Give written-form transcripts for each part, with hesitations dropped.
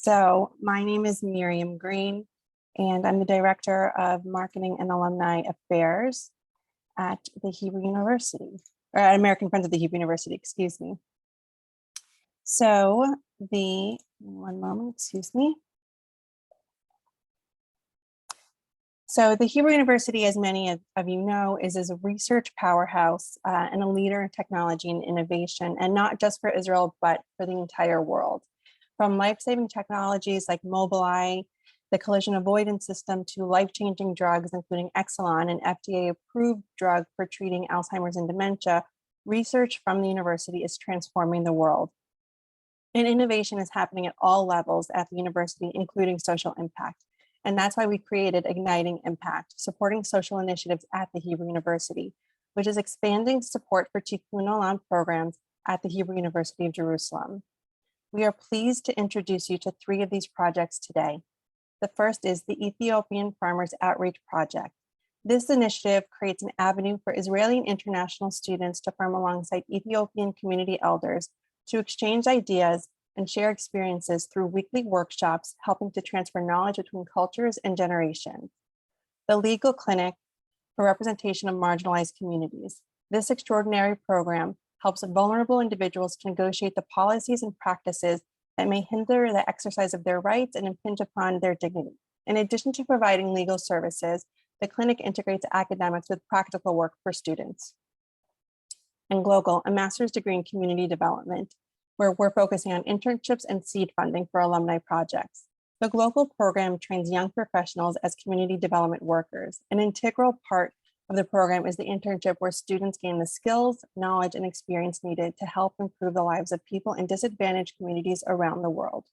So my name is Miriam Green, and I'm the Director of Marketing and Alumni Affairs at the Hebrew University, or at American Friends of the Hebrew University, excuse me. So one moment, excuse me. So the Hebrew University, as many of you know, is a research powerhouse and a leader in technology and innovation, and not just for Israel, but for the entire world. From life-saving technologies like Mobileye, the collision avoidance system, to life-changing drugs, including Exelon, an FDA-approved drug for treating Alzheimer's and dementia, research from the university is transforming the world. And innovation is happening at all levels at the university, including social impact. And that's why we created Igniting Impact, supporting social initiatives at the Hebrew University, which is expanding support for Tikkun Olam programs at the Hebrew University of Jerusalem. We are pleased to introduce you to 3 of these projects today. The first is the Ethiopian Farmers Outreach Project. This initiative creates an avenue for Israeli and international students to farm alongside Ethiopian community elders to exchange ideas and share experiences through weekly workshops, helping to transfer knowledge between cultures and generations. The Legal Clinic for Representation of Marginalized Communities. This extraordinary program helps vulnerable individuals to negotiate the policies and practices that may hinder the exercise of their rights and impinge upon their dignity. In addition to providing legal services, the clinic integrates academics with practical work for students. And GLOCAL, a master's degree in community development, where we're focusing on internships and seed funding for alumni projects. The GLOCAL program trains young professionals as community development workers. An integral part of the program is the internship, where students gain the skills, knowledge, and experience needed to help improve the lives of people in disadvantaged communities around the world.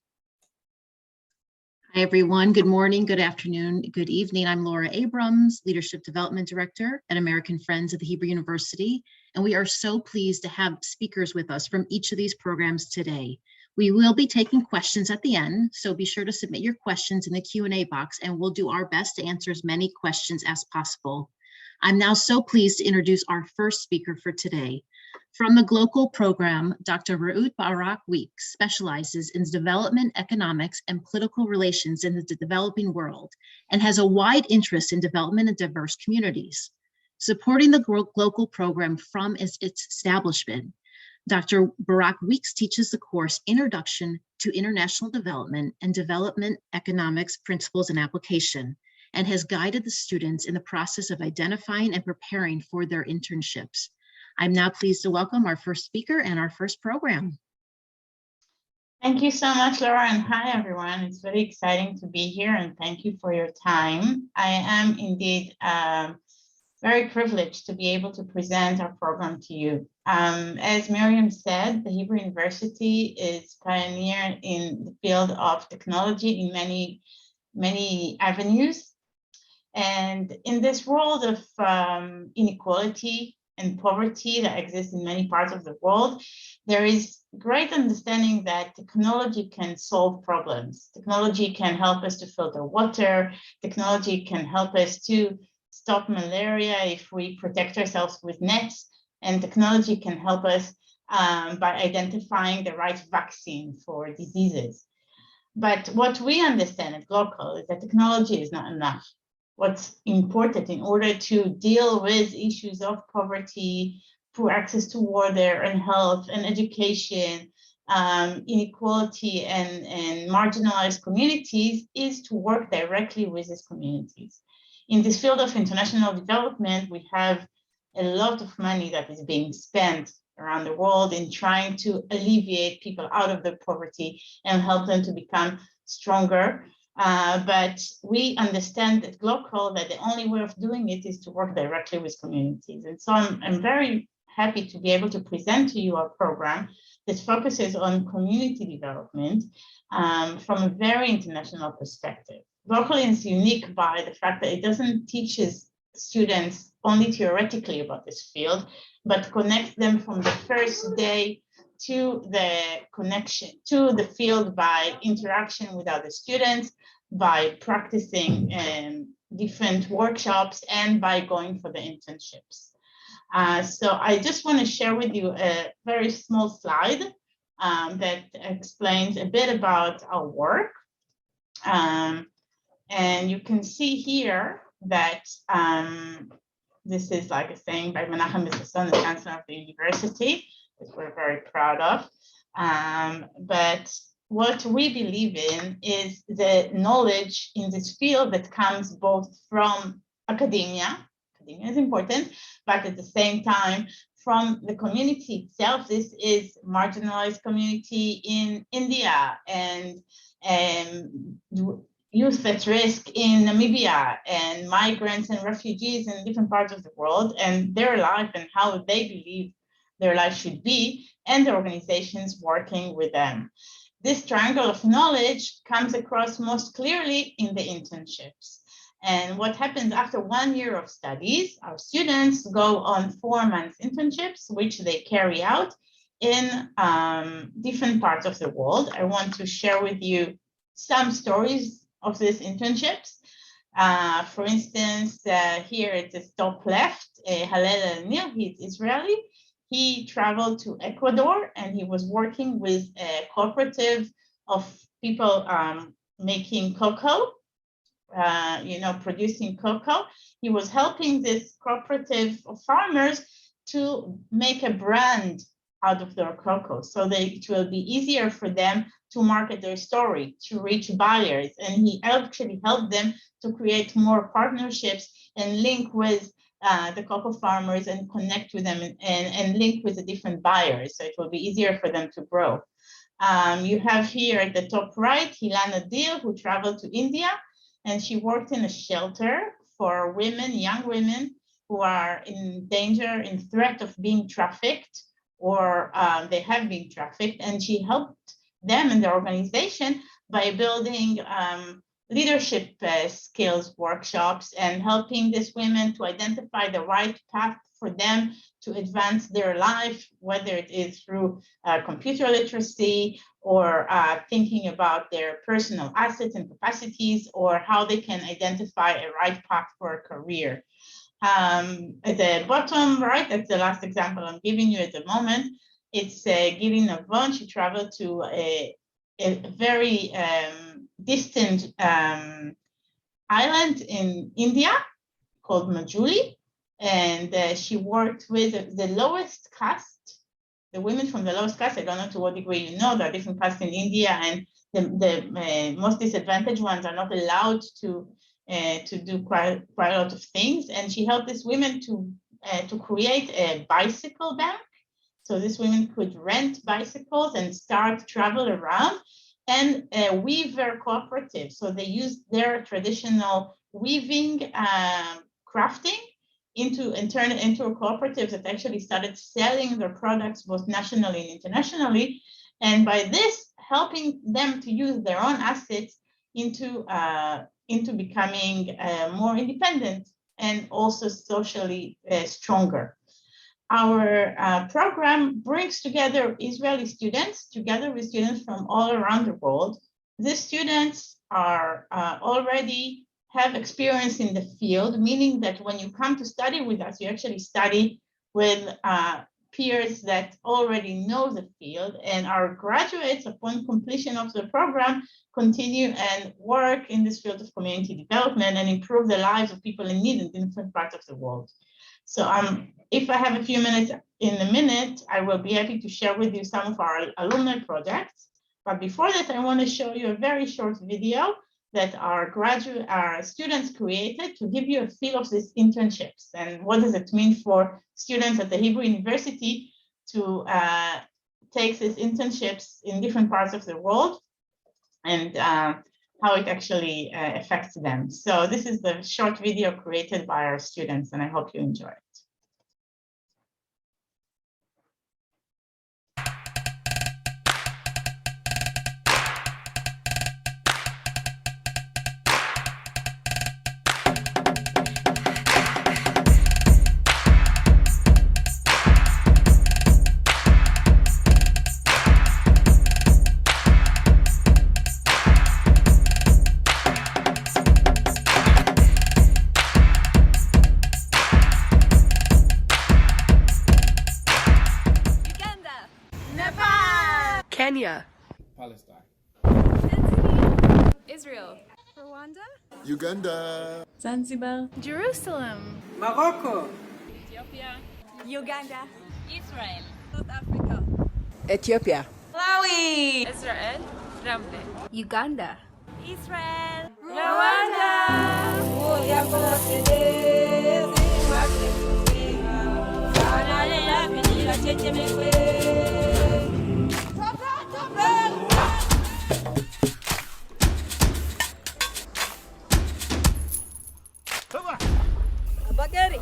Hi, everyone. Good morning, good afternoon, good evening. I'm Laura Abrams, Leadership Development Director at American Friends of the Hebrew University, and we are so pleased to have speakers with us from each of these programs today. We will be taking questions at the end, so be sure to submit your questions in the Q&A box, and we'll do our best to answer as many questions as possible. I'm now so pleased to introduce our first speaker for today. From the GLOCAL program, Dr. Reut Barak Weeks specializes in development, economics, and political relations in the developing world, and has a wide interest in development of diverse communities. Supporting the GLOCAL program from its establishment, Dr. Barak Weeks teaches the course Introduction to International Development and Development Economics Principles and Application, and has guided the students in the process of identifying and preparing for their internships. I'm now pleased to welcome our first speaker and our first program. Thank you so much, Laura, and hi, everyone. It's very exciting to be here, and thank you for your time. I am indeed very privileged to be able to present our program to you. As Miriam said, the Hebrew University is pioneer in the field of technology in many avenues. And in this world of inequality and poverty that exists in many parts of the world, there is great understanding that technology can solve problems. Technology can help us to filter water. Technology can help us to stop malaria if we protect ourselves with nets. And technology can help us by identifying the right vaccine for diseases. But what we understand at GLOCAL is that technology is not enough. What's important in order to deal with issues of poverty, poor access to water and health and education, inequality and marginalized communities is to work directly with these communities. In this field of international development, we have a lot of money that is being spent around the world in trying to alleviate people out of their poverty and help them to become stronger. But we understand at GLOCAL that the only way of doing it is to work directly with communities. And so I'm very happy to be able to present to you our program that focuses on community development from a very international perspective. GLOCAL is unique by the fact that it doesn't teach students only theoretically about this field, but connects them from the first day to the connection to the field by interaction with other students, by practicing different workshops, and by going for the internships. So I just want to share with you a very small slide that explains a bit about our work. And you can see here that this is like a saying by Menachem Mizrason, the chancellor of the university, which we're very proud of. But what we believe in is the knowledge in this field that comes both from academia. Academia is important, but at the same time, from the community itself. This is marginalized community in India and youth at risk in Namibia and migrants and refugees in different parts of the world and their life and how they believe their life should be, and the organizations working with them. This triangle of knowledge comes across most clearly in the internships. And what happens after 1 year of studies, our students go on 4 months internships, which they carry out in different parts of the world. I want to share with you some stories of these internships. For instance, here at the top left, Halel El-Nir, he's Israeli. He traveled to Ecuador and he was working with a cooperative of people making cocoa, producing cocoa. He was helping this cooperative of farmers to make a brand out of their cocoa so that it will be easier for them to market their story, to reach buyers. And he actually helped them to create more partnerships and link with the cocoa farmers and connect with them and link with the different buyers. So it will be easier for them to grow. You have here at the top right, Hilana Dil, who traveled to India, and she worked in a shelter for women, young women who are in danger, in threat of being trafficked, or they have been trafficked, and she helped them and their organization by building leadership skills workshops and helping these women to identify the right path for them to advance their life, whether it is through computer literacy or thinking about their personal assets and capacities, or how they can identify a right path for a career. At the bottom right, that's the last example I'm giving you at the moment. It's Gili Navon. She traveled to a very distant island in India called Majuli, and she worked with the lowest caste, the women from the lowest caste. I don't know to what degree you know, there are different castes in India, and the most disadvantaged ones are not allowed to do quite a lot of things. And she helped these women to create a bicycle bank. So these women could rent bicycles and start travel around, and weave their cooperative. So they used their traditional weaving, crafting and turn it into a cooperative that actually started selling their products both nationally and internationally. And by this, helping them to use their own assets into becoming more independent and also socially stronger. Our program brings together Israeli students together with students from all around the world. These students are already have experience in the field, meaning that when you come to study with us, you actually study with peers that already know the field, and our graduates, upon completion of the program, continue and work in this field of community development and improve the lives of people in need in different parts of the world. So if I have a few minutes in a minute, I will be happy to share with you some of our alumni projects. But before that, I want to show you a very short video that our students created to give you a feel of these internships and what does it mean for students at the Hebrew University to take these internships in different parts of the world and how it actually affects them. So this is the short video created by our students, and I hope you enjoy it. Kenya, Palestine, Israel, Rwanda, Uganda, Zanzibar, Jerusalem, Morocco, Ethiopia, Uganda, Israel, South Africa, Ethiopia, Malawi, Israel, Ramle, Uganda, Israel, Rwanda. Bagari.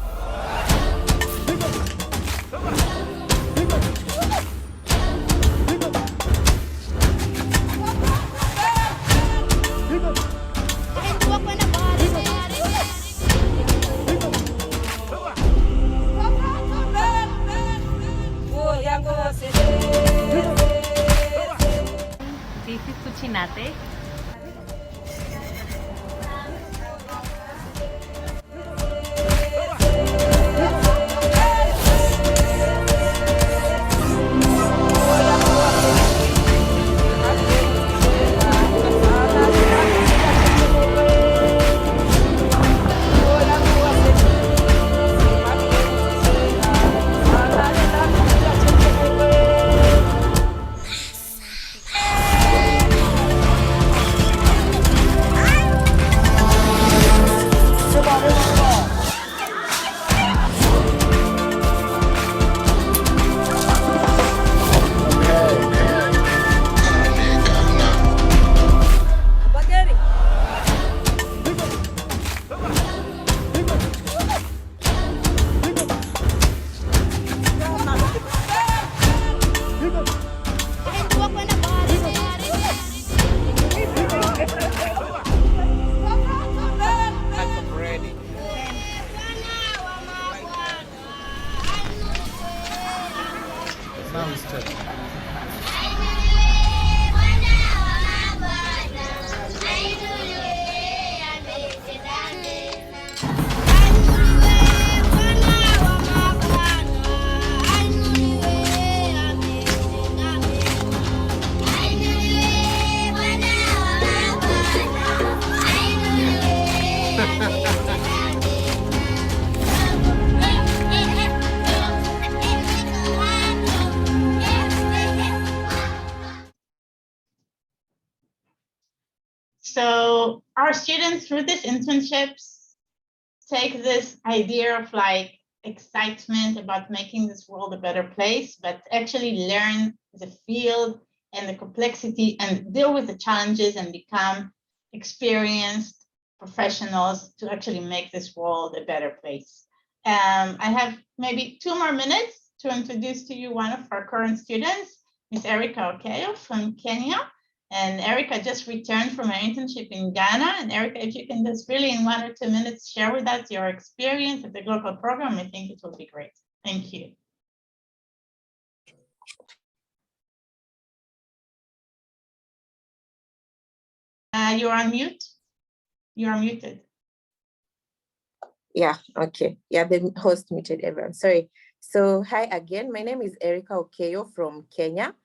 Sisi Tuchinate, Bagari. So our students through these internships take this idea of like excitement about making this world a better place, but actually learn the field and the complexity and deal with the challenges and become experienced professionals to actually make this world a better place. I have maybe 2 more minutes to introduce to you one of our current students, Ms. Erica Okeyo from Kenya. And Erica just returned from her internship in Ghana. And Erica, if you can just really in 1 or 2 minutes share with us your experience at the GLOCAL program, I think it will be great. Thank you. You're on mute. You are muted. Yeah, okay. Yeah, the host muted everyone. Sorry. So hi again. My name is Erica Okeyo from Kenya.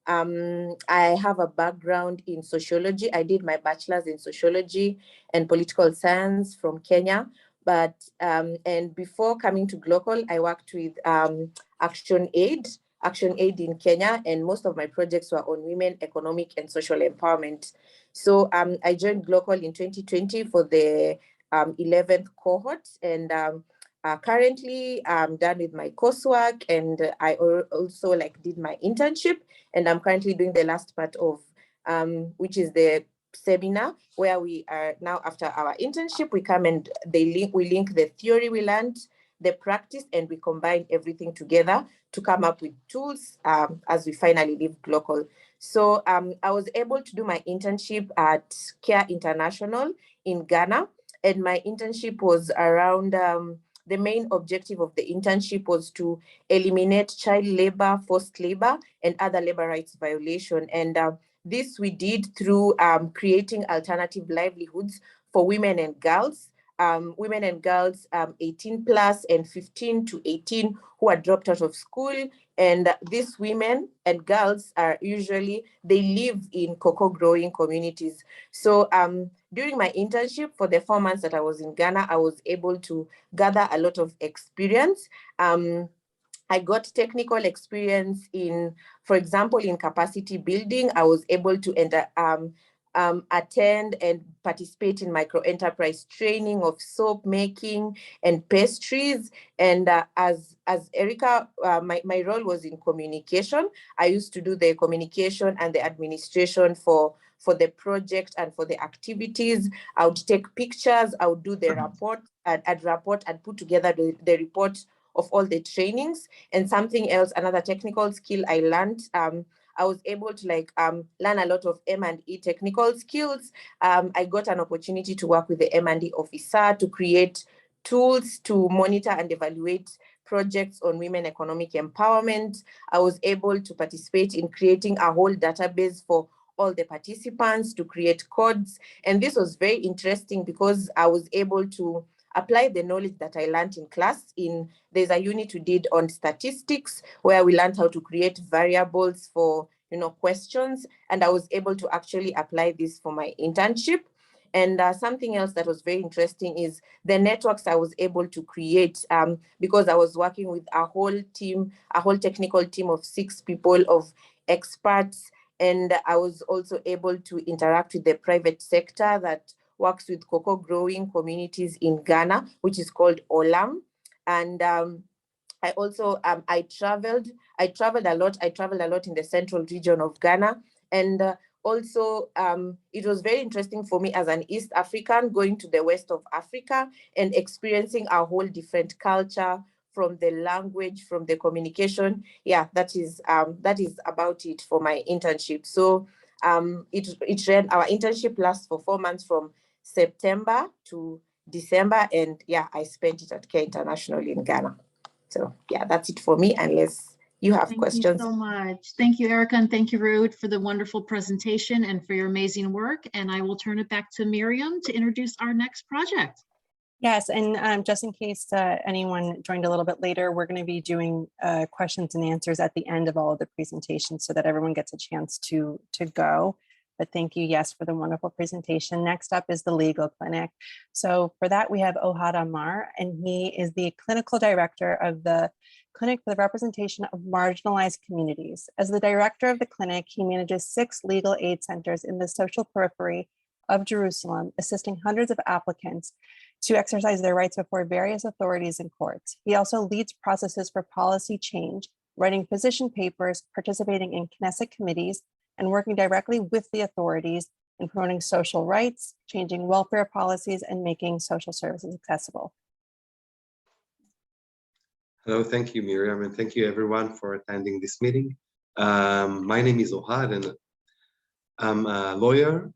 I have a background in sociology. I did my bachelor's in sociology and political science from Kenya. But and before coming to GLOCAL, I worked with Action Aid in Kenya, and most of my projects were on women, economic and social empowerment. So I joined GLOCAL in 2020 for the 11th cohort, and currently I'm done with my coursework, and I also like did my internship, and I'm currently doing the last part of which is the seminar, where we are now after our internship, we come and we link the theory we learned, the practice, and we combine everything together to come up with tools as we finally leave GLOCAL. So I was able to do my internship at Care International in Ghana, and my internship was around the main objective of the internship was to eliminate child labor, forced labor, and other labor rights violation. And this we did through creating alternative livelihoods for women and girls 18 plus and 15 to 18 who are dropped out of school And these women and girls are usually, they live in cocoa growing communities. So during my internship for the 4 months that I was in Ghana, I was able to gather a lot of experience. I got technical experience in, for example, in capacity building. I was able to attend and participate in micro-enterprise training of soap making and pastries. And as Erica, my role was in communication. I used to do the communication and the administration for the project and for the activities. I would take pictures, I would do the report, I'd report and put together the report of all the trainings. And something else, another technical skill I learned, I was able to learn a lot of M&E technical skills. I got an opportunity to work with the M&E officer to create tools to monitor and evaluate projects on women economic empowerment. I was able to participate in creating a whole database for all the participants, to create codes. And this was very interesting because I was able to apply the knowledge that I learned in class. There's a unit we did on statistics where we learned how to create variables for questions, and I was able to actually apply this for my internship. And something else that was very interesting is the networks I was able to create because I was working with a whole team, a whole technical team of 6 people, of experts. And I was also able to interact with the private sector that works with cocoa growing communities in Ghana, which is called OLAM. And I also, I traveled a lot. I traveled a lot in the central region of Ghana. And also, it was very interesting for me as an East African going to the west of Africa and experiencing a whole different culture, from the language, from the communication. Yeah, that is about it for my internship. So it ran, our internship lasts for 4 months from September to December. And yeah, I spent it at Care International in Ghana. So yeah, that's it for me, unless you have questions. Thank you so much. Thank you, Erica, and thank you, Ruud, for the wonderful presentation and for your amazing work. And I will turn it back to Miriam to introduce our next project. Yes, and just in case anyone joined a little bit later, we're going to be doing questions and answers at the end of all of the presentations so that everyone gets a chance to go. But thank you, yes, for the wonderful presentation. Next up is the legal clinic. So for that, we have Ohad Amar, and he is the clinical director of the Clinic for the Representation of Marginalized Communities. As the director of the clinic, he manages 6 legal aid centers in the social periphery of Jerusalem, assisting hundreds of applicants to exercise their rights before various authorities and courts. He also leads processes for policy change, writing position papers, participating in Knesset committees, and working directly with the authorities in promoting social rights, changing welfare policies, and making social services accessible. Hello, thank you, Miriam, and thank you everyone for attending this meeting. My name is Ohad, and I'm a lawyer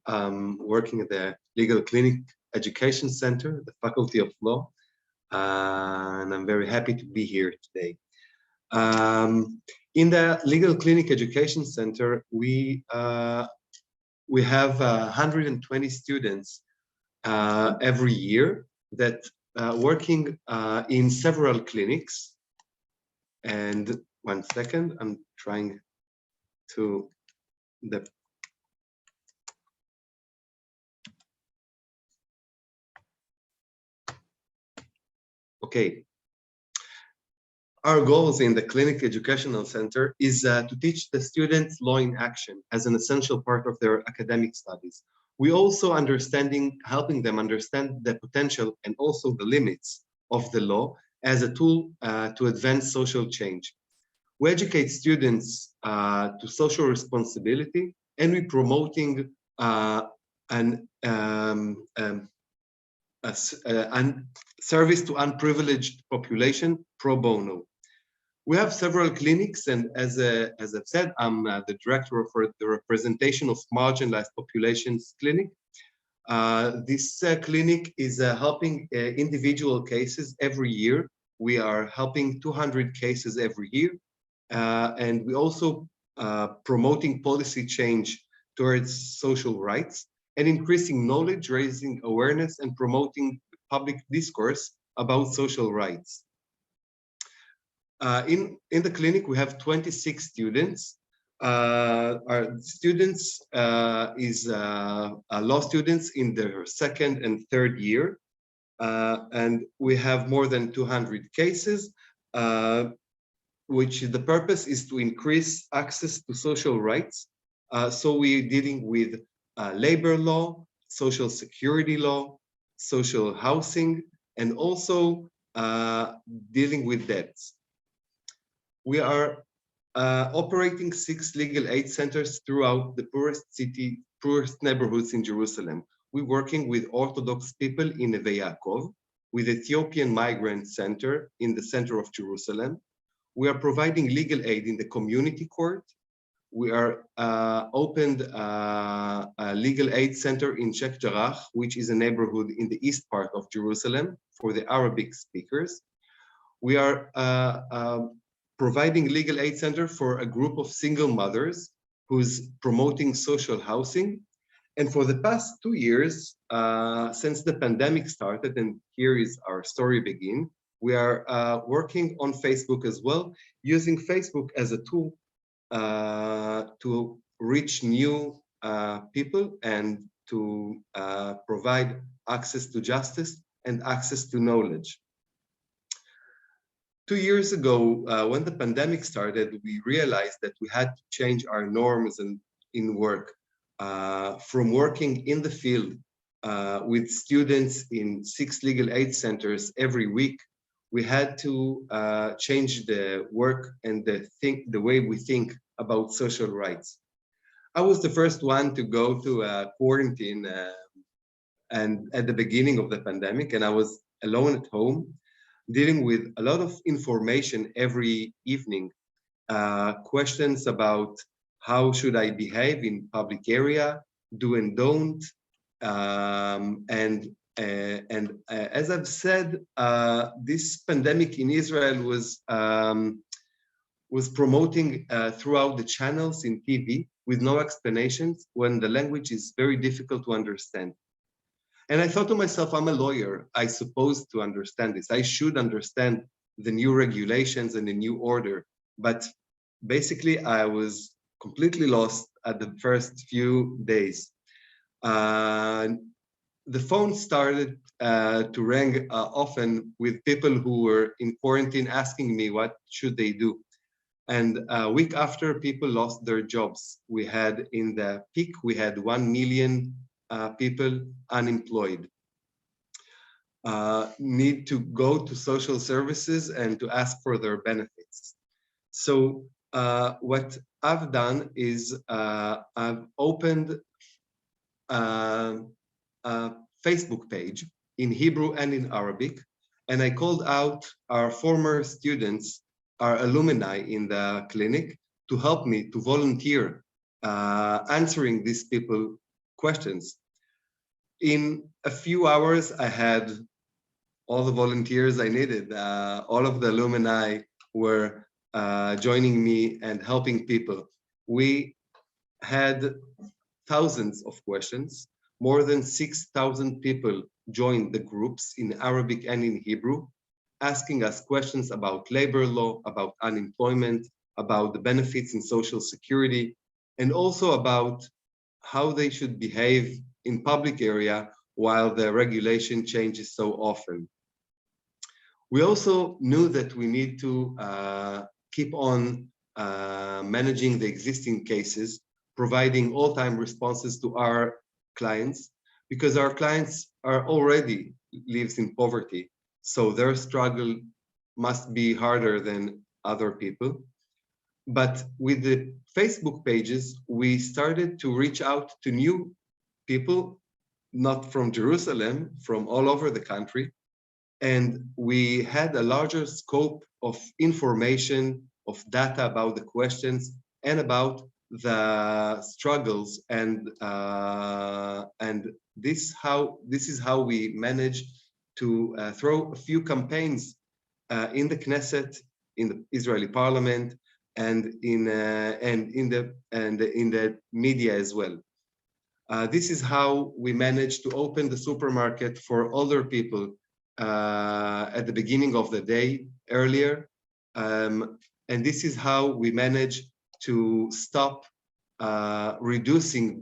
working at the Legal Clinic Education Center, the Faculty of Law, and I'm very happy to be here today. In the Legal Clinic Education Center, we have 120 students every year that working in several clinics. And 1 second, I'm trying to Okay. Our goals in the Clinic Educational Center is to teach the students law in action as an essential part of their academic studies. We also helping them understand the potential and also the limits of the law as a tool to advance social change. We educate students to social responsibility, and we're promoting service to unprivileged population pro bono. We have several clinics, and as I've said, I'm the director for the Representation of Marginalized Populations Clinic. This clinic is helping individual cases every year. We are helping 200 cases every year, and we also promoting policy change towards social rights and increasing knowledge, raising awareness, and promoting public discourse about social rights. In the clinic, we have 26 students. Our students is law students in their second and third year. And we have more than 200 cases, which the purpose is to increase access to social rights. So we're dealing with labor law, social security law, social housing, and also dealing with debts. We are operating 6 legal aid centers throughout the poorest neighborhoods in Jerusalem. We're working with Orthodox people in Neve Yaakov, with Ethiopian Migrant Center in the center of Jerusalem. We are providing legal aid in the community court. We are opened a legal aid center in Sheikh Jarrah, which is a neighborhood in the east part of Jerusalem for the Arabic speakers. We are providing legal aid center for a group of single mothers who's promoting social housing. And for the past 2 years, since the pandemic started, and here is our story begin, we are working on Facebook as well, using Facebook as a tool to reach new people and to provide access to justice and access to knowledge. 2 years ago, when the pandemic started, we realized that we had to change our norms in work. From working in the field with students in 6 legal aid centers every week, we had to change the work and the way we think about social rights. I was the first one to go to quarantine and at the beginning of the pandemic, and I was alone at home, dealing with a lot of information every evening, questions about how should I behave in public area, do and don't, and as I've said, this pandemic in Israel was promoting throughout the channels in TV with no explanations when the language is very difficult to understand. And I thought to myself, I'm a lawyer, I suppose to understand this. I should understand the new regulations and the new order. But basically, I was completely lost at the first few days. The phone started to ring often with people who were in quarantine asking me what should they do. And a week after, people lost their jobs. We had in the peak, we had 1 million people unemployed, need to go to social services and to ask for their benefits. So what I've done is I've opened a Facebook page in Hebrew and in Arabic, and I called out our former students, our alumni in the clinic, to help me to volunteer answering these people questions. In a few hours, I had all the volunteers I needed. All of the alumni were joining me and helping people. We had thousands of questions. More than 6,000 people joined the groups in Arabic and in Hebrew, asking us questions about labor law, about unemployment, about the benefits in social security, and also about how they should behave in public area while the regulation changes so often. We also knew that we need to keep on managing the existing cases, providing all-time responses to our clients, because our clients are already lives in poverty, so their struggle must be harder than other people. But with the Facebook pages, we started to reach out to new people, not from Jerusalem, from all over the country. And we had a larger scope of information, of data about the questions and about the struggles. And this is how we managed to throw a few campaigns in the Knesset, in the Israeli parliament, and in the media as well. This is how we managed to open the supermarket for older people at the beginning of the day earlier. And this is how we manage to stop reducing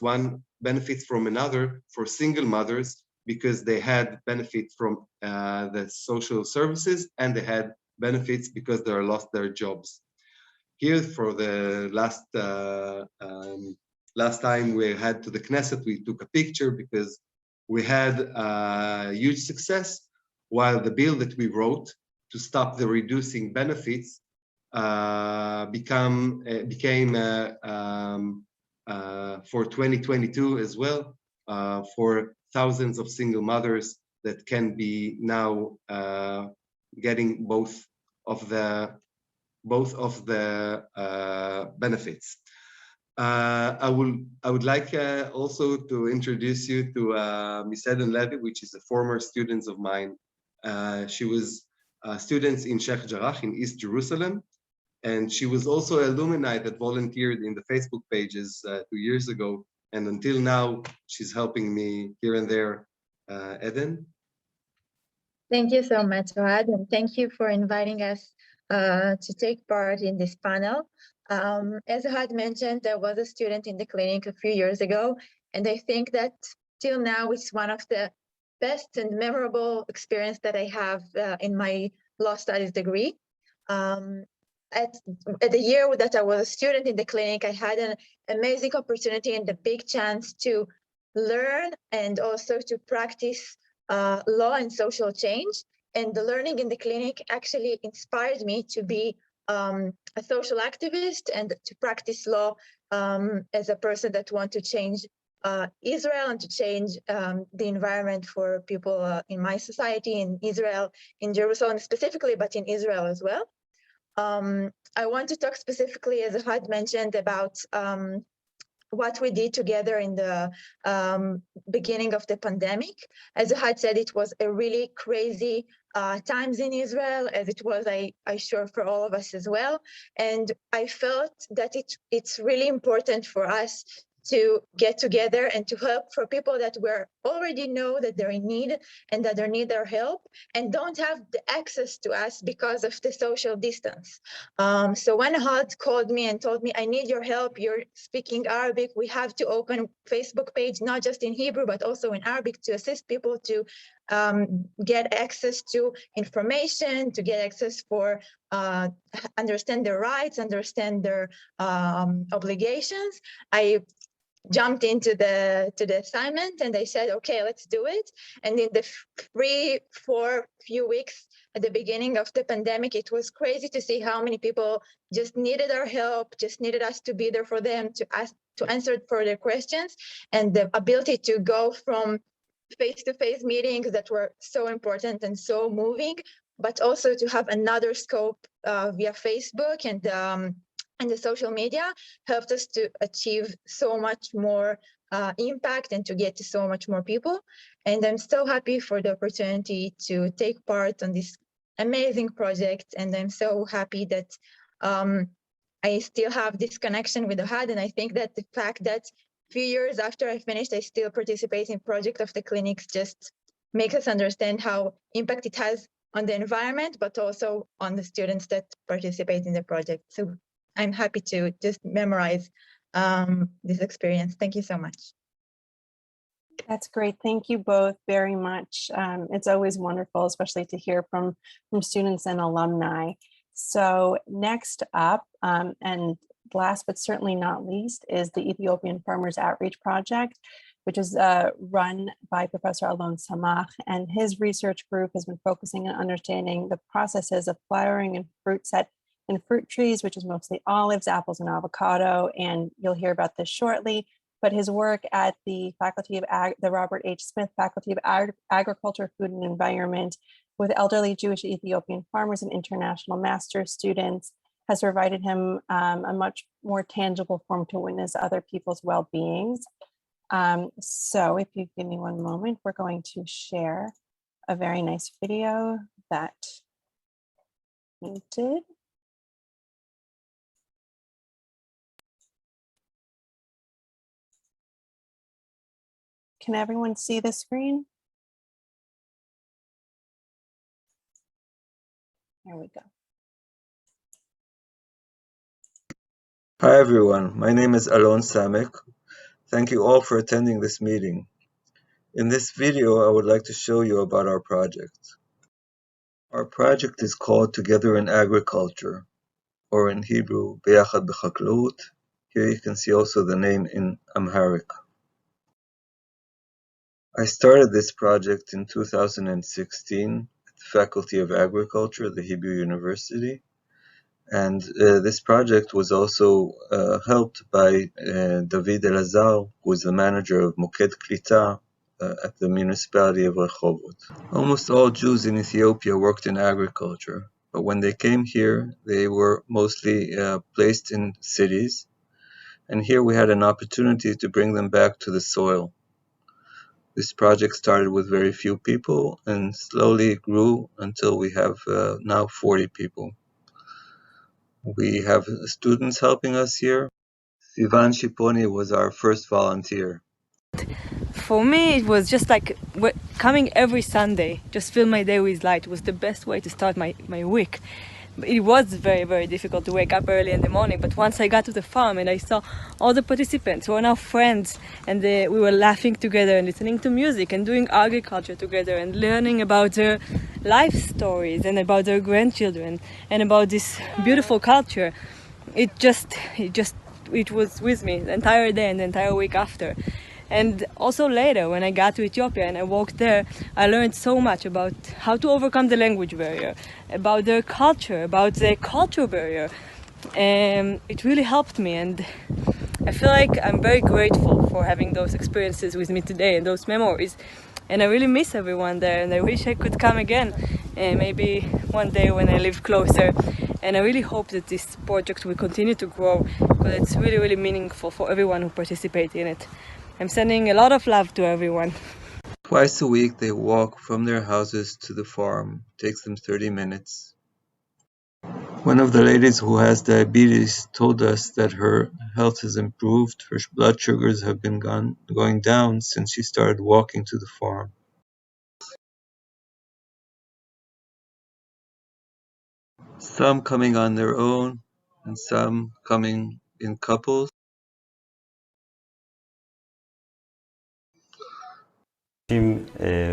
one benefits from another for single mothers, because they had benefit from the social services and they had benefits because they lost their jobs. Here, for the last time we had to the Knesset, we took a picture because we had huge success, while the bill that we wrote to stop the reducing benefits became for 2022 as well, for thousands of single mothers that can be now getting both of the benefits. I would like also to introduce you to Miss Eden Levy, which is a former student of mine. She was students in Sheikh Jarrah in East Jerusalem, and she was also an alumni that volunteered in the Facebook pages 2 years ago. And until now, she's helping me here and there. Eden? Thank you so much, Ohad, and thank you for inviting us to take part in this panel. As Ohad mentioned, I was a student in the clinic a few years ago, and I think that till now it's one of the best and memorable experience that I have in my law studies degree. At the year that I was a student in the clinic, I had an amazing opportunity and a big chance to learn and also to practice law and social change. And the learning in the clinic actually inspired me to be a social activist and to practice law as a person that wants to change Israel and to change the environment for people in my society, in Israel, in Jerusalem specifically, but in Israel as well. I want to talk specifically, as Ohad mentioned, about what we did together in the beginning of the pandemic. As Ohad said, it was a really crazy times in Israel, as it was, I sure, for all of us as well. And I felt that it's really important for us to get together and to help for people that we already know that they're in need and that they need our help and don't have the access to us because of the social distance. So when Ohad called me and told me, I need your help, you're speaking Arabic, we have to open a Facebook page, not just in Hebrew, but also in Arabic, to assist people to get access to information, to get access for understand their rights, understand their obligations. I jumped into the assignment and I said, okay, let's do it. And in the 3-4 few weeks at the beginning of the pandemic, it was crazy to see how many people just needed our help, just needed us to be there for them, to answer for their questions, and the ability to go from face-to-face meetings that were so important and so moving, but also to have another scope via Facebook and the social media helped us to achieve so much more impact and to get to so much more people. And I'm so happy for the opportunity to take part on this amazing project. And I'm so happy that I still have this connection with Ohad. And I think that the fact that a few years after I finished, I still participate in project of the clinics just makes us understand how impact it has on the environment, but also on the students that participate in the project. So I'm happy to just memorize this experience. Thank you so much. That's great. Thank you both very much. It's always wonderful, especially to hear from students and alumni. So next up, and last but certainly not least, is the Ethiopian Farmers Outreach Project, which is run by Professor Alon Samach, and his research group has been focusing on understanding the processes of flowering and fruit set in fruit trees, which is mostly olives, apples, and avocado, and you'll hear about this shortly. But his work at the the Robert H. Smith Faculty of Agriculture, Food and Environment with elderly Jewish Ethiopian farmers and international master's students has provided him a much more tangible form to witness other people's well-beings. So if you give me one moment, we're going to share a very nice video that we did. Can everyone see the screen? There we go. Hi everyone, my name is Alon Samek. Thank you all for attending this meeting. In this video, I would like to show you about our project. Our project is called Together in Agriculture, or in Hebrew, Beyachad B'Chaklaut. Here you can see also the name in Amharic. I started this project in 2016 at the Faculty of Agriculture at the Hebrew University. And this project was also helped by David Elazar, who is the manager of Moked Klita at the municipality of Rehovot. Almost all Jews in Ethiopia worked in agriculture, but when they came here, they were mostly placed in cities. And here we had an opportunity to bring them back to the soil. This project started with very few people and slowly grew until we have now 40 people. We have students helping us here. Sivan Shiponi was our first volunteer. For me, it was just like coming every Sunday, just fill my day with light was the best way to start my week. It was very, very difficult to wake up early in the morning, but once I got to the farm and I saw all the participants who are now friends, and we were laughing together and listening to music and doing agriculture together and learning about their life stories and about their grandchildren and about this beautiful culture, it was with me the entire day and the entire week after. And also later, when I got to Ethiopia and I walked there, I learned so much about how to overcome the language barrier, about their culture, about the cultural barrier. And it really helped me, and I feel like I'm very grateful for having those experiences with me today and those memories. And I really miss everyone there, and I wish I could come again, maybe one day when I live closer. And I really hope that this project will continue to grow, because it's really, really meaningful for everyone who participates in it. I'm sending a lot of love to everyone. Twice a week they walk from their houses to the farm. It takes them 30 minutes. One of the ladies who has diabetes told us that her health has improved. Her blood sugars have been going down since she started walking to the farm. Some coming on their own and some coming in couples.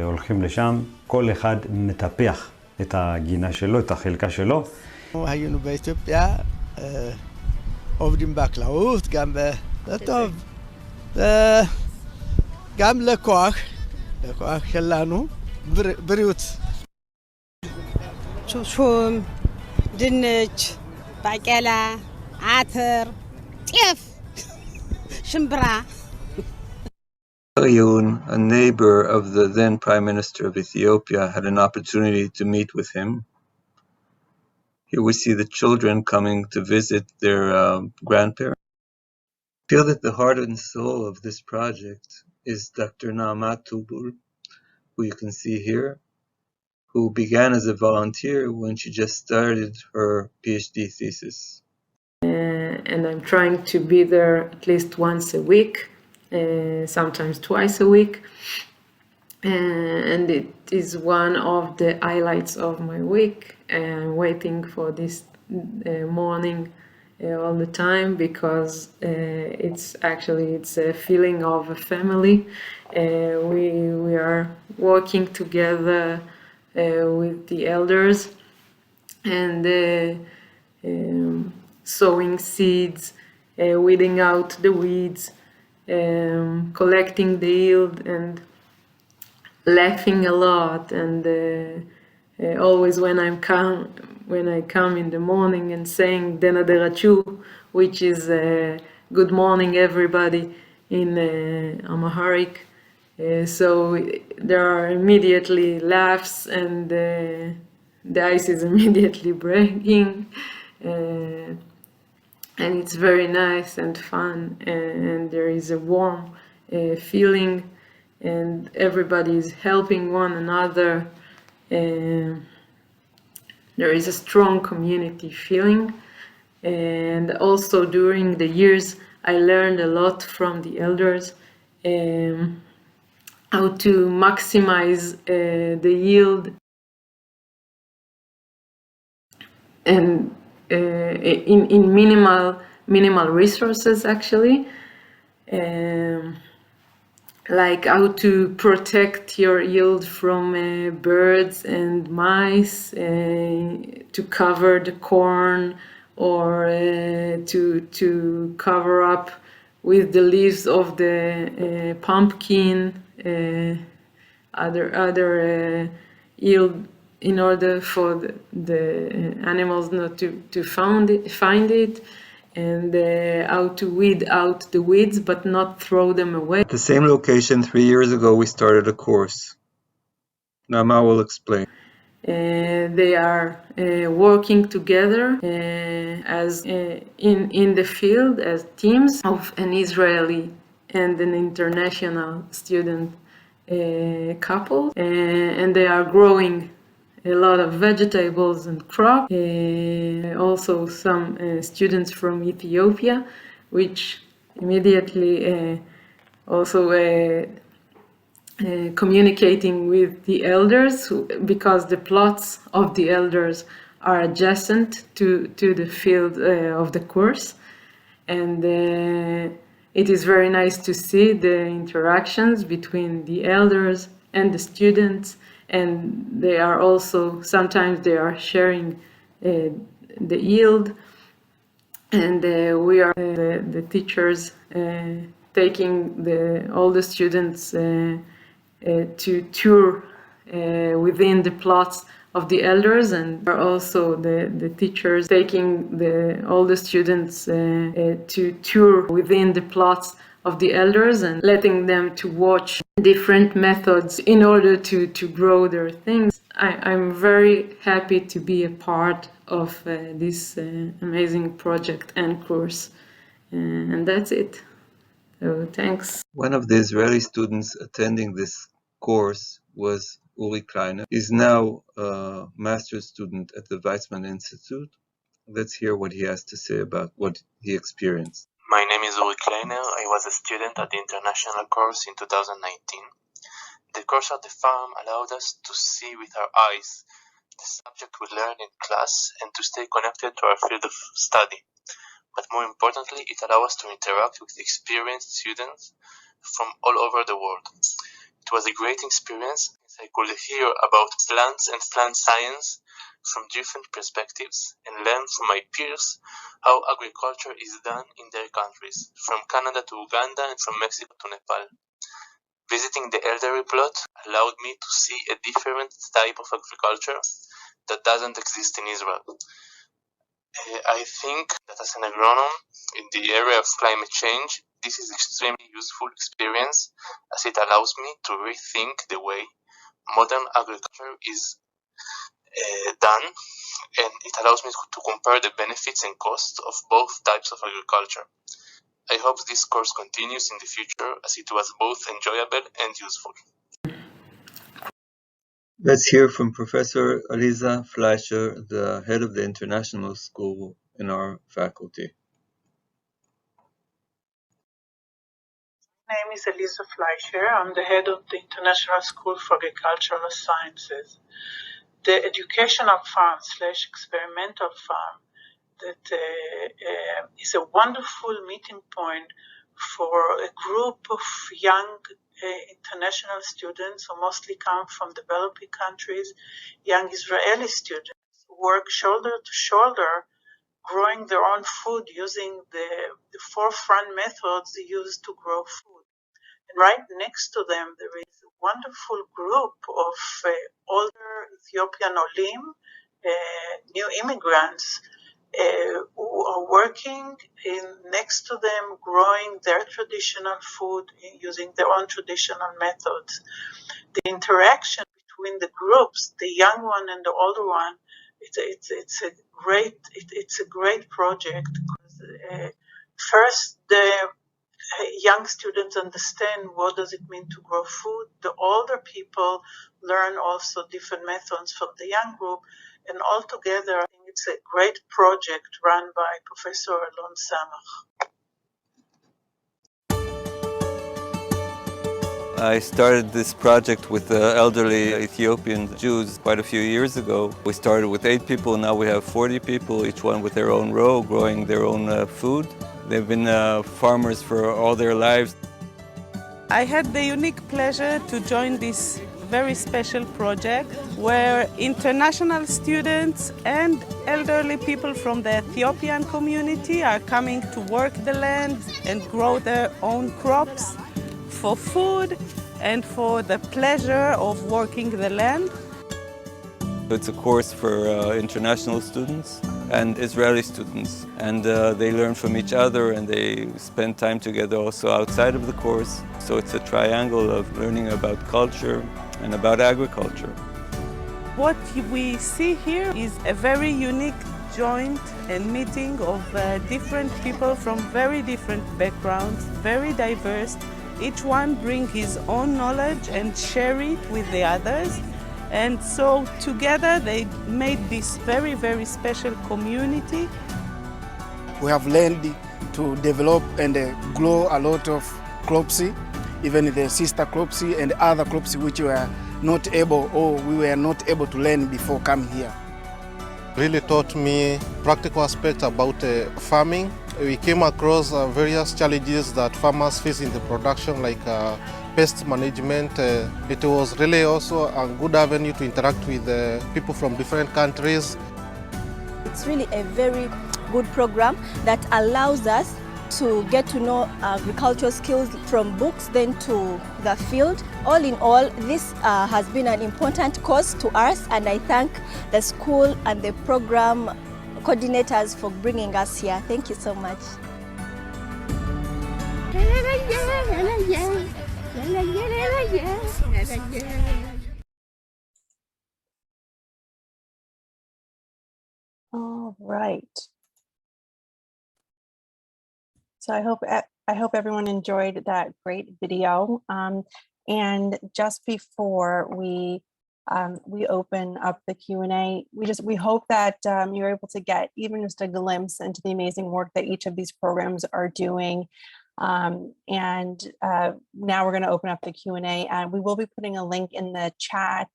הולכים לשם, כל אחד מטפח את הגינה שלו, את החלקה שלו. היינו באתיופיה, עובדים בחקלאות, גם טוב, גם לכוח שלנו, בריאות. ሹም፣ ድንች፣ ባቄላ፣ አተር፣ ጤፍ፣ ሽምብራ Yun, a neighbor of the then Prime Minister of Ethiopia, had an opportunity to meet with him. Here we see the children coming to visit their grandparents. I feel that the heart and soul of this project is Dr. Naamat Tubul, who you can see here, who began as a volunteer when she just started her PhD thesis. And I'm trying to be there at least once a week. Sometimes twice a week, and it is one of the highlights of my week. I'm waiting for this morning all the time, because it's a feeling of a family. We are working together with the elders and sowing seeds, weeding out the weeds, collecting the yield, and laughing a lot. And always when I come in the morning and saying Dena Derachu, which is good morning everybody in Amharic, so there are immediately laughs, and the ice is immediately breaking. And it's very nice and fun, and there is a warm feeling, and everybody is helping one another. There is a strong community feeling, and also during the years I learned a lot from the elders, how to maximize the yield and in minimal minimal resources actually. Like how to protect your yield from birds and mice, to cover the corn, or to cover up with the leaves of the pumpkin, other yield, in order for the animals not to find it, and how to weed out the weeds but not throw them away. At the same location 3 years ago, we started a course. Nama will explain. They are working together as in the field as teams of an Israeli and an international student couple, and they are growing a lot of vegetables and crops. Also some students from Ethiopia, which immediately also communicating with the elders, because the plots of the elders are adjacent to the field of the course. And it is very nice to see the interactions between the elders and the students, and they are also, sometimes they are sharing the yield, and we are the teachers taking all the students to tour within the plots of the elders, and are also the teachers taking all the students to tour within the plots of the elders and letting them to watch different methods in order to grow their things. I'm very happy to be a part of this amazing project and course, and that's it. So thanks. One of the Israeli students attending this course was Uri Kleiner. He's now a master's student at the Weizmann Institute. Let's hear what he has to say about what he experienced. My name is Uri Kleiner. I was a student at the international course in 2019. The course at the farm allowed us to see with our eyes the subject we learned in class and to stay connected to our field of study. But more importantly, it allowed us to interact with experienced students from all over the world. It was a great experience, as I could hear about plants and plant science from different perspectives and learn from my peers how agriculture is done in their countries, from Canada to Uganda and from Mexico to Nepal. Visiting the elderly plot allowed me to see a different type of agriculture that doesn't exist in Israel. I think that as an agronom in the area of climate change, this is extremely useful experience, as it allows me to rethink the way modern agriculture is done, and it allows me to compare the benefits and costs of both types of agriculture. I hope this course continues in the future, as it was both enjoyable and useful. Let's hear from Professor Aliza Fleischer, the head of the international school in our faculty. My name is Aliza Fleischer. I'm the head of the International School for Agricultural Sciences. The educational farm / experimental farm that is a wonderful meeting point for a group of young international students who mostly come from developing countries, young Israeli students who work shoulder to shoulder, growing their own food using the forefront methods used to grow food. And right next to them, there is a wonderful group of older Ethiopian Olim, new immigrants, who are working next to them, growing their traditional food using their own traditional methods. The interaction between the groups, the young one and the older one, it's a great project. First, the young students understand what does it mean to grow food. The older people learn also different methods from the young group, and all together, I think it's a great project run by Professor Alon Samach. I started this project with the elderly Ethiopian Jews quite a few years ago. We started with 8 people, now we have 40 people, each one with their own row, growing their own food. They've been farmers for all their lives. I had the unique pleasure to join this very special project where international students and elderly people from the Ethiopian community are coming to work the land and grow their own crops for food and for the pleasure of working the land. It's a course for international students and Israeli students, and they learn from each other and they spend time together also outside of the course. So it's a triangle of learning about culture and about agriculture. What we see here is a very unique joint and meeting of different people from very different backgrounds, very diverse. Each one brings his own knowledge and share it with the others. And so together they made this very, very special community. We have learned to develop and grow a lot of crops, even the sister crops and other crops which we were not able to learn before coming here. Really taught me practical aspects about farming. We came across various challenges that farmers face in the production, like pest management. It was really also a good avenue to interact with people from different countries. It's really a very good program that allows us to get to know agricultural skills from books then to the field. All in all, this has been an important course to us, and I thank the school and the program coordinators for bringing us here. Thank you so much. All right. So I hope everyone enjoyed that great video. And just before we open up the Q&A, we hope that you're able to get even just a glimpse into the amazing work that each of these programs are doing. Now we're going to open up the Q&A, and we will be putting a link in the chat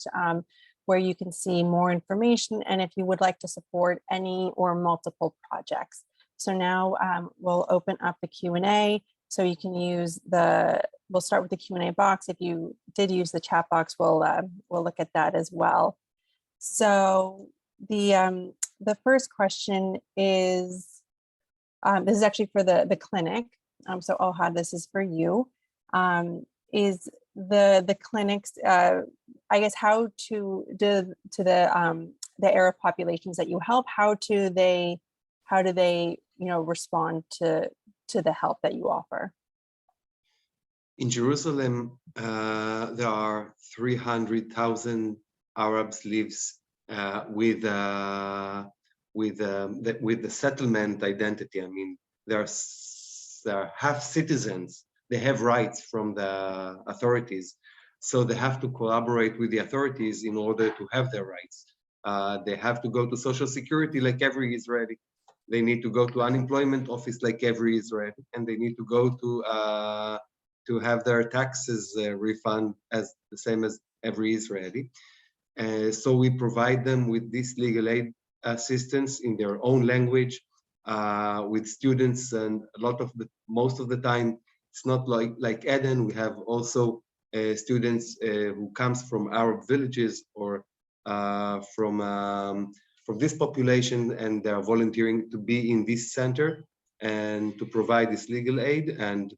where you can see more information and if you would like to support any or multiple projects. So now we'll open up the Q&A. So you can use we'll start with the Q&A box. If you did use the chat box, we'll look at that as well. So the first question is, this is actually for the clinic. So Ohad, this is for you. Is the clinics, I guess, how to the Arab populations that you help, how do they respond to the help that you offer? In Jerusalem, there are 300,000 Arabs lives with the settlement identity. I mean, they're half citizens. They have rights from the authorities, so they have to collaborate with the authorities in order to have their rights. They have to go to Social Security like every Israeli. They need to go to unemployment office like every Israeli, and they need to go to have their taxes refund as the same as every Israeli. So we provide them with this legal aid assistance in their own language with students, and most of the time it's not like Eden. We have also students who comes from Arab villages or from this population, and they are volunteering to be in this center and to provide this legal aid, and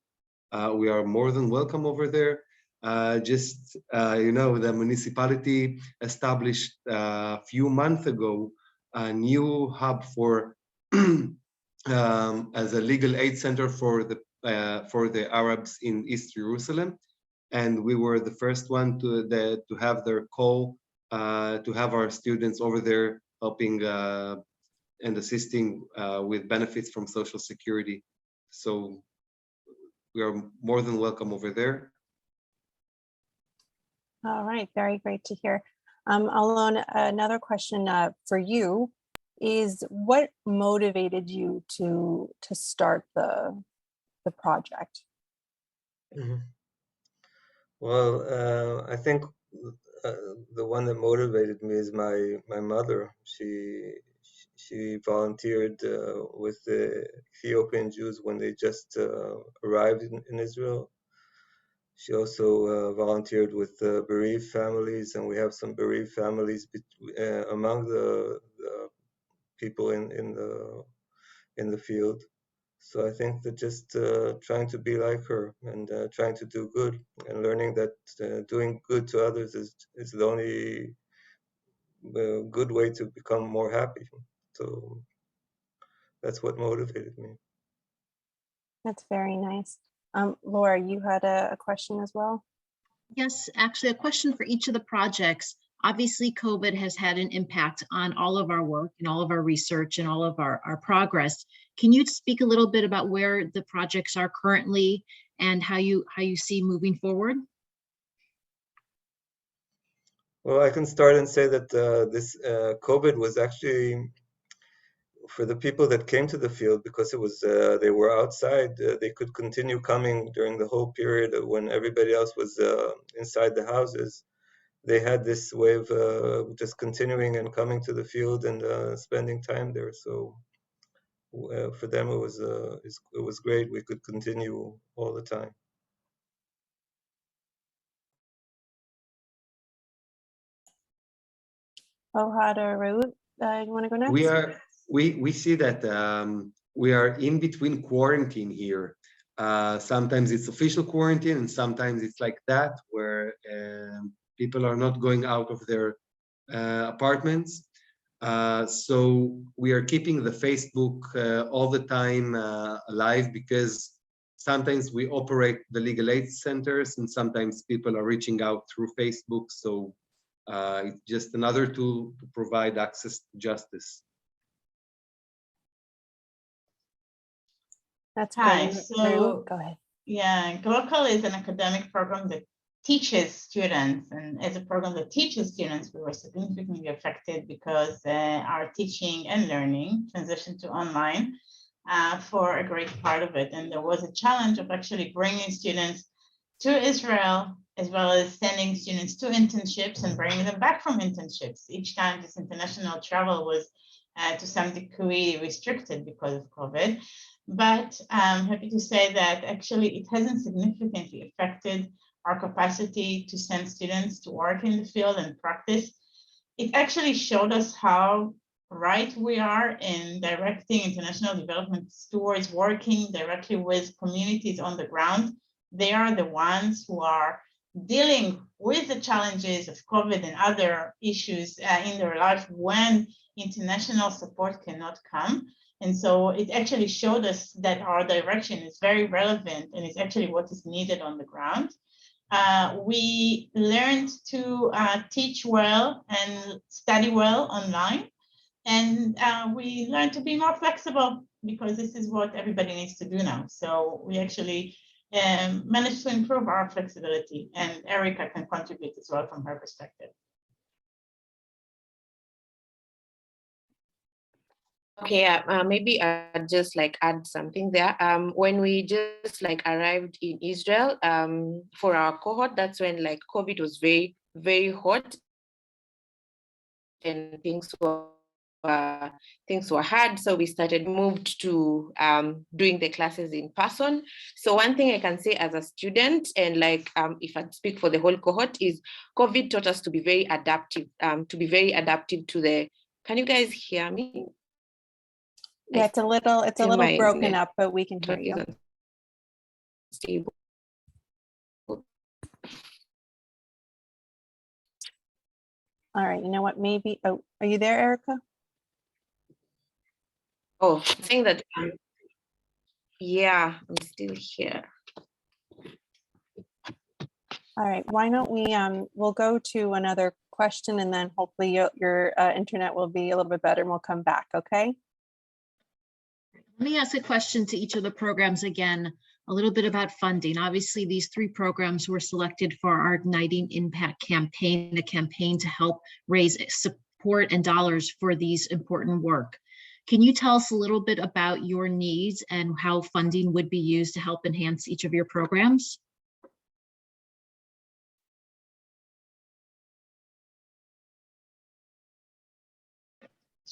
we are more than welcome over there. The municipality established a few months ago a new hub for as a legal aid center for the Arabs in East Jerusalem, and we were the first one to have their call to have our students over there helping and assisting with benefits from Social Security. So we are more than welcome over there. All right, very great to hear. Alon, another question for you is, what motivated you to start the project? Mm-hmm. Well, I think the one that motivated me is my mother. She volunteered with the Ethiopian Jews when they just arrived in Israel. She also volunteered with bereaved families, and we have some bereaved families among the people in the field. So I think that just trying to be like her and trying to do good and learning that doing good to others is the only good way to become more happy. So that's what motivated me. That's very nice. Laura, you had a question as well? Yes, actually a question for each of the projects. Obviously, COVID has had an impact on all of our work and all of our research and all of our progress. Can you speak a little bit about where the projects are currently and how you see moving forward? Well, I can start and say that this COVID was actually, for the people that came to the field, because it was they were outside, they could continue coming during the whole period when everybody else was inside the houses. They had this way of just continuing and coming to the field and spending time there. So for them, it was great. We could continue all the time. Ohad or Raoul, you want to go next? We see that we are in between quarantine here. Sometimes it's official quarantine, and sometimes it's like that, where people are not going out of their apartments. So we are keeping the Facebook all the time alive, because sometimes we operate the legal aid centers and sometimes people are reaching out through Facebook. So it's just another tool to provide access to justice. That's Hi, great. so Go ahead. Yeah, GLOCAL is an academic program that teaches students, and as a program that teaches students, we were significantly affected because our teaching and learning transitioned to online for a great part of it. And there was a challenge of actually bringing students to Israel, as well as sending students to internships and bringing them back from internships. Each time this international travel was to some degree restricted because of COVID. But I'm happy to say that actually it hasn't significantly affected our capacity to send students to work in the field and practice. It actually showed us how right we are in directing international development towards working directly with communities on the ground. They are the ones who are dealing with the challenges of COVID and other issues in their life when international support cannot come. And so it actually showed us that our direction is very relevant and is actually what is needed on the ground. We learned to teach well and study well online. And we learned to be more flexible, because this is what everybody needs to do now. So we actually managed to improve our flexibility, and Erica can contribute as well from her perspective. Okay, maybe I'll just like add something there. When we just like arrived in Israel for our cohort, that's when like COVID was very, very hot and things were hard. So we moved to doing the classes in person. So one thing I can say as a student, and like if I speak for the whole cohort, is COVID taught us to be very adaptive, to the, can you guys hear me? Yeah, it's a little broken up, but we can hear you. Stable. All right, you know what, maybe, oh, are you there, Erica? Oh, saying that, yeah, I'm still here. All right, why don't we, we'll go to another question, and then hopefully your internet will be a little bit better and we'll come back, okay? Let me ask a question to each of the programs again, a little bit about funding. Obviously, these three programs were selected for our Igniting Impact campaign, a campaign to help raise support and dollars for these important work. Can you tell us a little bit about your needs and how funding would be used to help enhance each of your programs?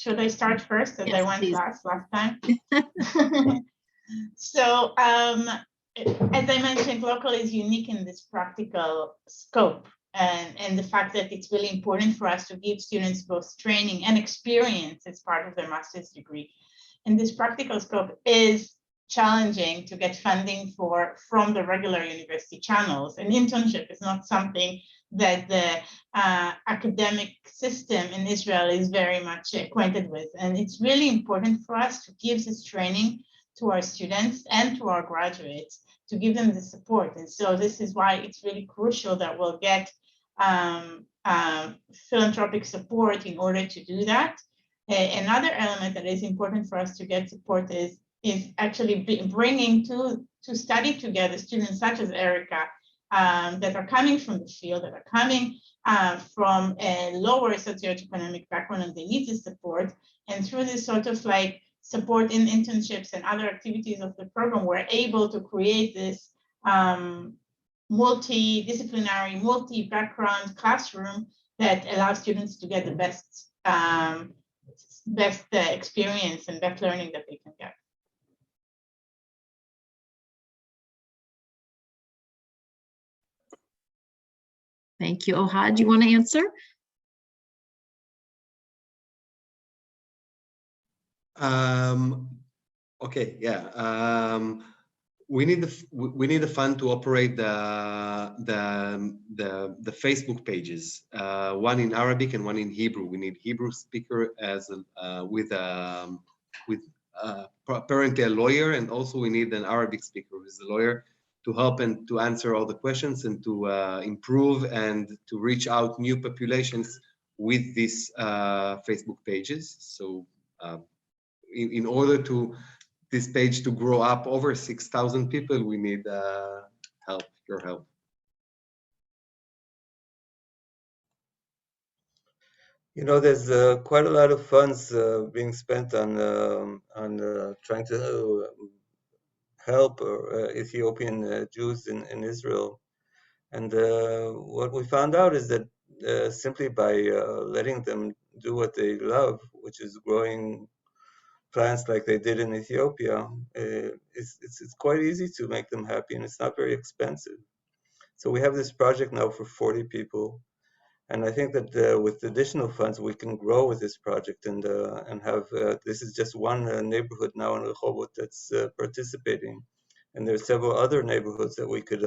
Should I start first, as I went please. last time? So, as I mentioned, GLOCAL is unique in this practical scope, and the fact that it's really important for us to give students both training and experience as part of their master's degree. And this practical scope is challenging to get funding from the regular university channels. An internship is not something that the academic system in Israel is very much acquainted with. And it's really important for us to give this training to our students and to our graduates, to give them the support. And so this is why it's really crucial that we'll get philanthropic support in order to do that. Another element that is important for us to get support is actually bringing to study together students such as Erica that are coming from the field, that are coming from a lower socioeconomic background, and they need the support. And through this sort of like support in internships and other activities of the program, we're able to create this multidisciplinary, multi-background classroom that allows students to get the best experience and best learning that they can get. Thank you. Ohad, do you want to answer? Okay, yeah. We need the fund to operate the Facebook pages, one in Arabic and one in Hebrew. We need Hebrew speaker as with apparently a lawyer, and also we need an Arabic speaker who is a lawyer to help and to answer all the questions and to improve and to reach out new populations with these Facebook pages. So in order to this page to grow up over 6,000 people, we need help, your help. You know, there's quite a lot of funds being spent on trying to help Ethiopian Jews in Israel. And what we found out is that simply by letting them do what they love, which is growing plants like they did in Ethiopia, it's quite easy to make them happy, and it's not very expensive. So we have this project now for 40 people. And I think that with additional funds, we can grow with this project and have, this is just one neighborhood now in Rehovot that's participating. And there are several other neighborhoods that we could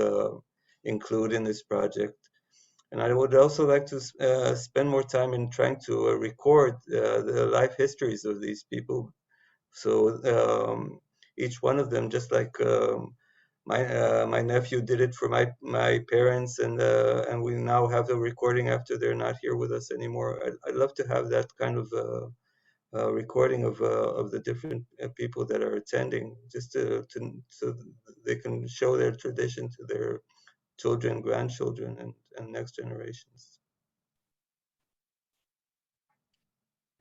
include in this project. And I would also like to spend more time in trying to record the life histories of these people. So each one of them, just like my nephew did it for my parents, and we now have the recording after they're not here with us anymore. I'd love to have that kind of recording of the different people that are attending, just so they can show their tradition to their children, grandchildren, and next generations.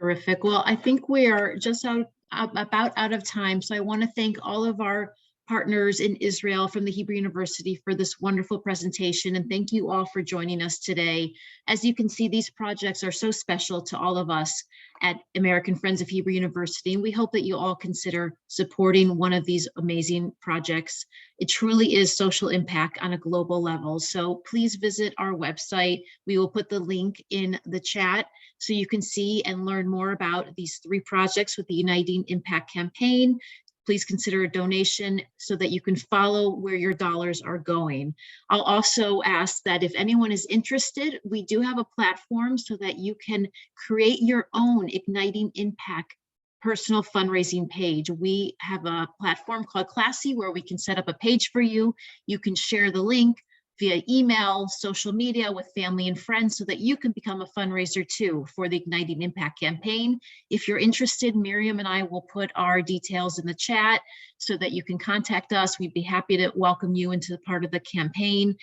Terrific. Well, I think we are just about out of time. So I want to thank all of our partners in Israel from the Hebrew University for this wonderful presentation. And thank you all for joining us today. As you can see, these projects are so special to all of us at American Friends of Hebrew University. And we hope that you all consider supporting one of these amazing projects. It truly is social impact on a global level. So please visit our website. We will put the link in the chat so you can see and learn more about these 3 projects with the Uniting Impact campaign. Please consider a donation so that you can follow where your dollars are going. I'll also ask that if anyone is interested, we do have a platform so that you can create your own Igniting Impact personal fundraising page. We have a platform called Classy where we can set up a page for you. You can share the link via email, social media with family and friends so that you can become a fundraiser too for the Igniting Impact campaign. If you're interested, Miriam and I will put our details in the chat so that you can contact us. We'd be happy to welcome you into part of the campaign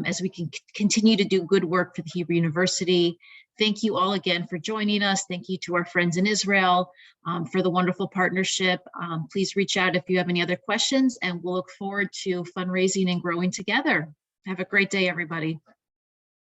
as we can continue to do good work for the Hebrew University. Thank you all again for joining us. Thank you to our friends in Israel for the wonderful partnership. Please reach out if you have any other questions, and we'll look forward to fundraising and growing together. Have a great day, everybody.